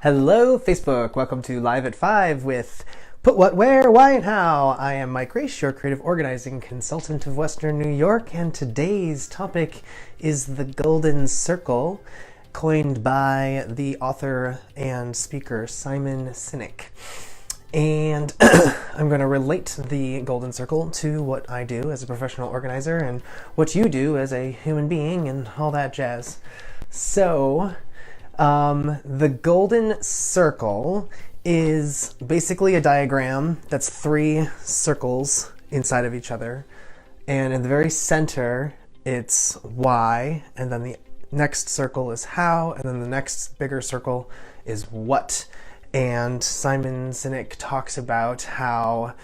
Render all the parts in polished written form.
Hello, Facebook. Welcome to Live at 5 with Put What, Where, Why, and How. I am Mike Race, your creative organizing consultant of Western New York, and today's topic is the Golden Circle, coined by the author and speaker Simon Sinek. And I'm going to relate the Golden Circle to what I do as a professional organizer and what you do as a human being and all that jazz. So, the Golden Circle is basically a diagram that's three circles inside of each other. And in the very center, it's why, and then the next circle is how, and then the next bigger circle is what. And Simon Sinek talks about how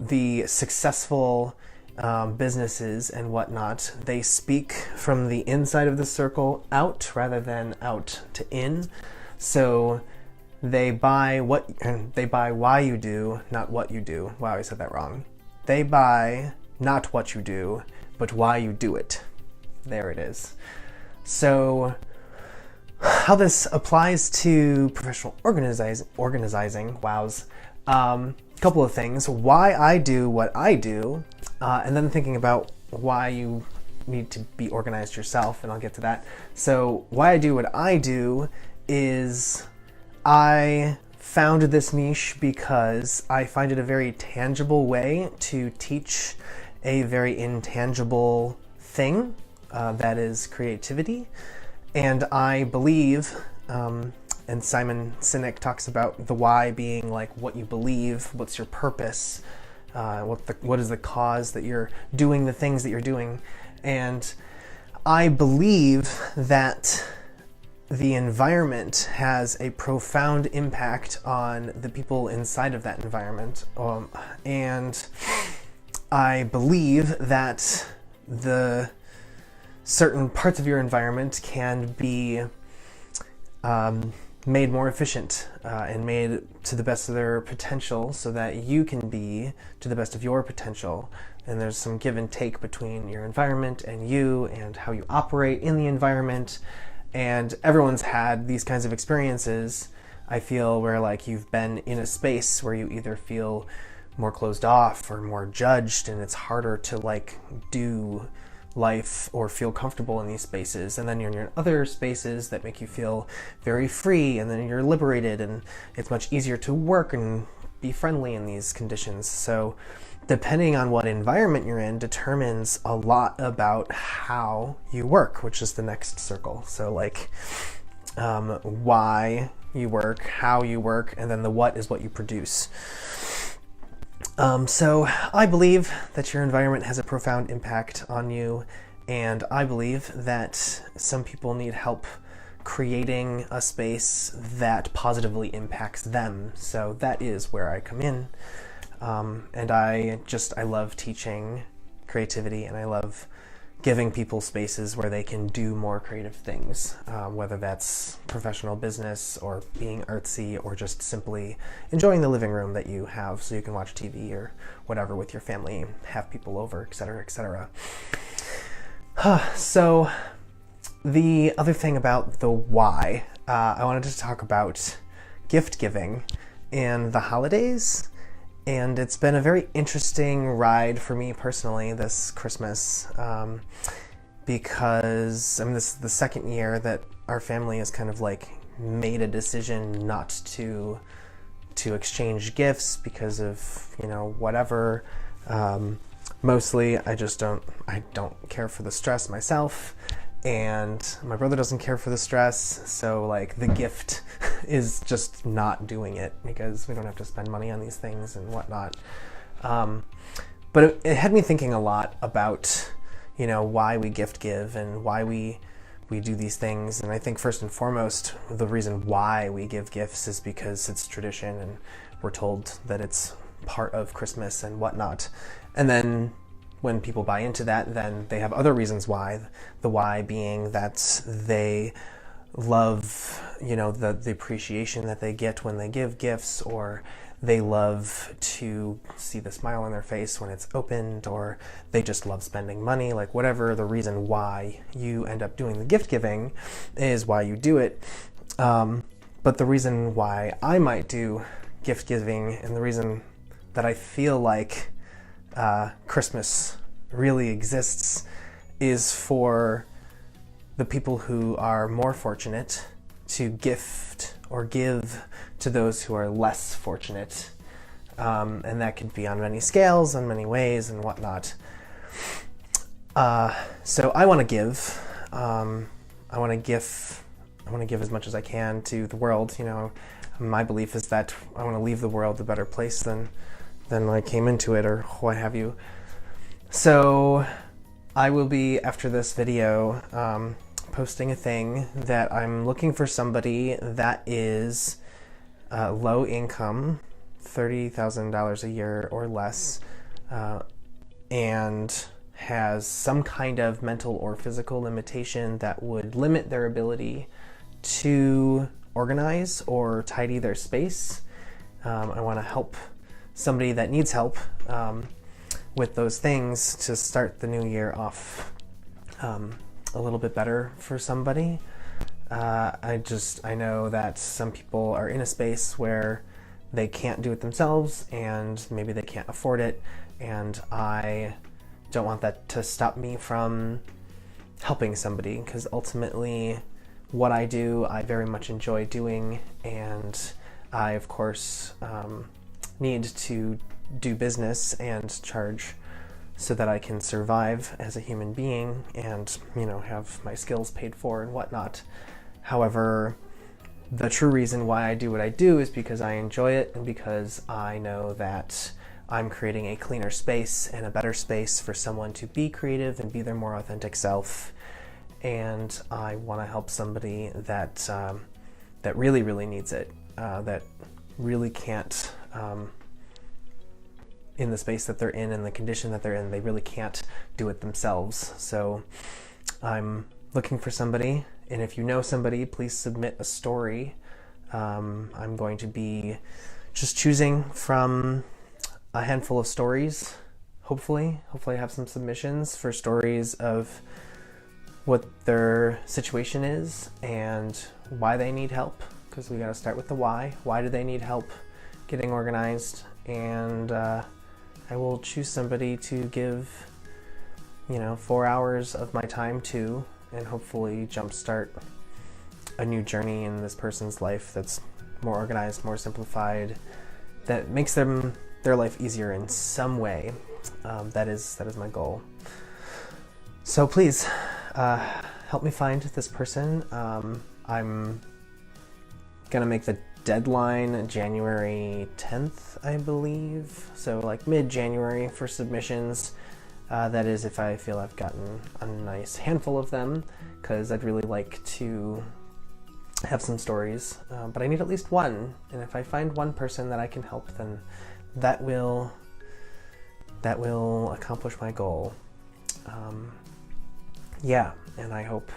the successful businesses and whatnot, they speak from the inside of the circle out rather than out to in. So they buy why you do, not what you do. Wow, I said that wrong. They buy not what you do, but why you do it. There it is. So how this applies to professional organizing, wows. Couple of things. Why I do what I do, and then thinking about why you need to be organized yourself, and I'll get to that. So why I do what I do is I found this niche because I find it a very tangible way to teach a very intangible thing, that is creativity. And I believe, and Simon Sinek talks about the why being like what you believe, what's your purpose, what is the cause that you're doing the things that you're doing. And I believe that the environment has a profound impact on the people inside of that environment. And I believe that the certain parts of your environment can be made more efficient and made to the best of their potential so that you can be to the best of your potential. And there's some give and take between your environment and you and how you operate in the environment. And everyone's had these kinds of experiences, I feel, where like you've been in a space where you either feel more closed off or more judged, and it's harder to like do life or feel comfortable in these spaces, and then you're in other spaces that make you feel very free, and then you're liberated, and it's much easier to work and be friendly in these conditions. So depending on what environment you're in determines a lot about how you work, which is the next circle. So like why you work, how you work, and then the what is what you produce. So I believe that your environment has a profound impact on you, and I believe that some people need help creating a space that positively impacts them. So that is where I come in. And I love teaching creativity, and I love giving people spaces where they can do more creative things, whether that's professional business or being artsy or just simply enjoying the living room that you have so you can watch TV or whatever with your family, have people over, etc., etc. So the other thing about the why, I wanted to talk about gift giving and the holidays. And it's been a very interesting ride for me personally this Christmas, because this is the second year that our family has kind of like made a decision not to exchange gifts because of, whatever. Mostly I don't care for the stress myself, and my brother doesn't care for the stress, so like the gift is just not doing it because we don't have to spend money on these things and whatnot. But it had me thinking a lot about, why we gift give and why we do these things. And I think first and foremost, the reason why we give gifts is because it's tradition and we're told that it's part of Christmas and whatnot. And then when people buy into that, then they have other reasons why. The why being that they love, the appreciation that they get when they give gifts, or they love to see the smile on their face when it's opened, or they just love spending money. Like whatever the reason why you end up doing the gift giving is why you do it. But the reason why I might do gift giving, and the reason that I feel like Christmas really exists, is for the people who are more fortunate to gift or give to those who are less fortunate. And that could be on many scales, in many ways, and whatnot. So I want to give. I want to give as much as I can to the world. You know, my belief is that I want to leave the world a better place than I came into it, or what have you. So I will be, after this video, posting a thing that I'm looking for somebody that is low income, $30,000 a year or less, and has some kind of mental or physical limitation that would limit their ability to organize or tidy their space. I want to help somebody that needs help with those things to start the new year off a little bit better for somebody. I know that some people are in a space where they can't do it themselves, and maybe they can't afford it, and I don't want that to stop me from helping somebody, because ultimately what I do, I very much enjoy doing, and I, of course, need to do business and charge so that I can survive as a human being and, you know, have my skills paid for and whatnot. However, the true reason why I do what I do is because I enjoy it, and because I know that I'm creating a cleaner space and a better space for someone to be creative and be their more authentic self. And I want to help somebody that that really, really needs it, that really can't, in the space that they're in the condition that they're in, they really can't do it themselves. So I'm looking for somebody, and if you know somebody, please submit a story. I'm going to be just choosing from a handful of stories, hopefully I have some submissions for stories of what their situation is and why they need help, because we got to start with the why. Why do they need help getting organized? And I will choose somebody to give, 4 hours of my time to, and hopefully jumpstart a new journey in this person's life that's more organized, more simplified, that makes their life easier in some way. That is my goal. So please help me find this person. I'm gonna make the deadline January 10th, I believe. So like mid-January for submissions. That is if I feel I've gotten a nice handful of them, because I'd really like to have some stories. But I need at least one, and if I find one person that I can help, then that will accomplish my goal. Yeah, and I hope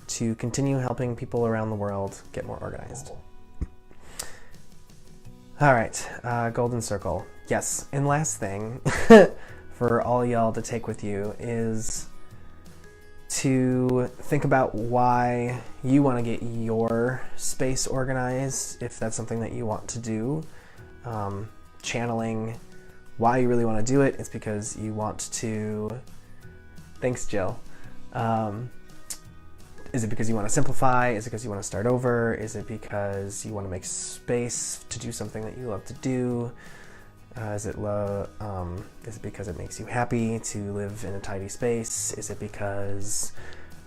to continue helping people around the world get more organized. All right, Golden Circle. Yes, and last thing for all y'all to take with you is to think about why you want to get your space organized, if that's something that you want to do. Channeling why you really want to do it. It's because you want to... Thanks, Jill. Is it because you want to simplify? Is it because you want to start over? Is it because you want to make space to do something that you love to do? Is it because it makes you happy to live in a tidy space? Is it because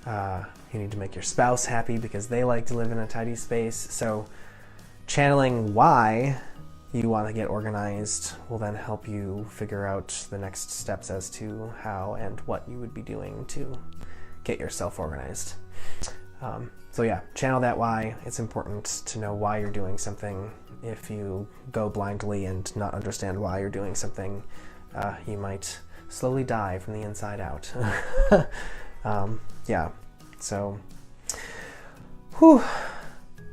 you need to make your spouse happy because they like to live in a tidy space? So channeling why you want to get organized will then help you figure out the next steps as to how and what you would be doing to get yourself organized. So yeah, channel that why. It's important to know why you're doing something. If you go blindly and not understand why you're doing something, you might slowly die from the inside out. Yeah, so whew.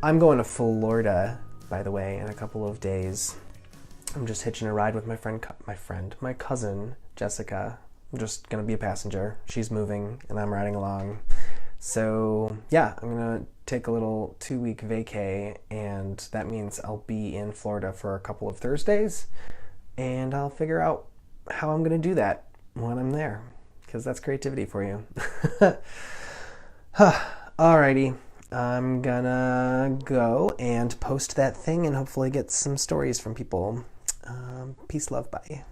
I'm going to Florida, by the way, in a couple of days. I'm just hitching a ride with my cousin, Jessica. I'm just gonna be a passenger. She's moving and I'm riding along. So yeah, I'm gonna take a little 2 week vacay, and that means I'll be in Florida for a couple of Thursdays, and I'll figure out how I'm gonna do that when I'm there, because that's creativity for you. Alrighty, I'm gonna go and post that thing and hopefully get some stories from people. Peace, love, bye.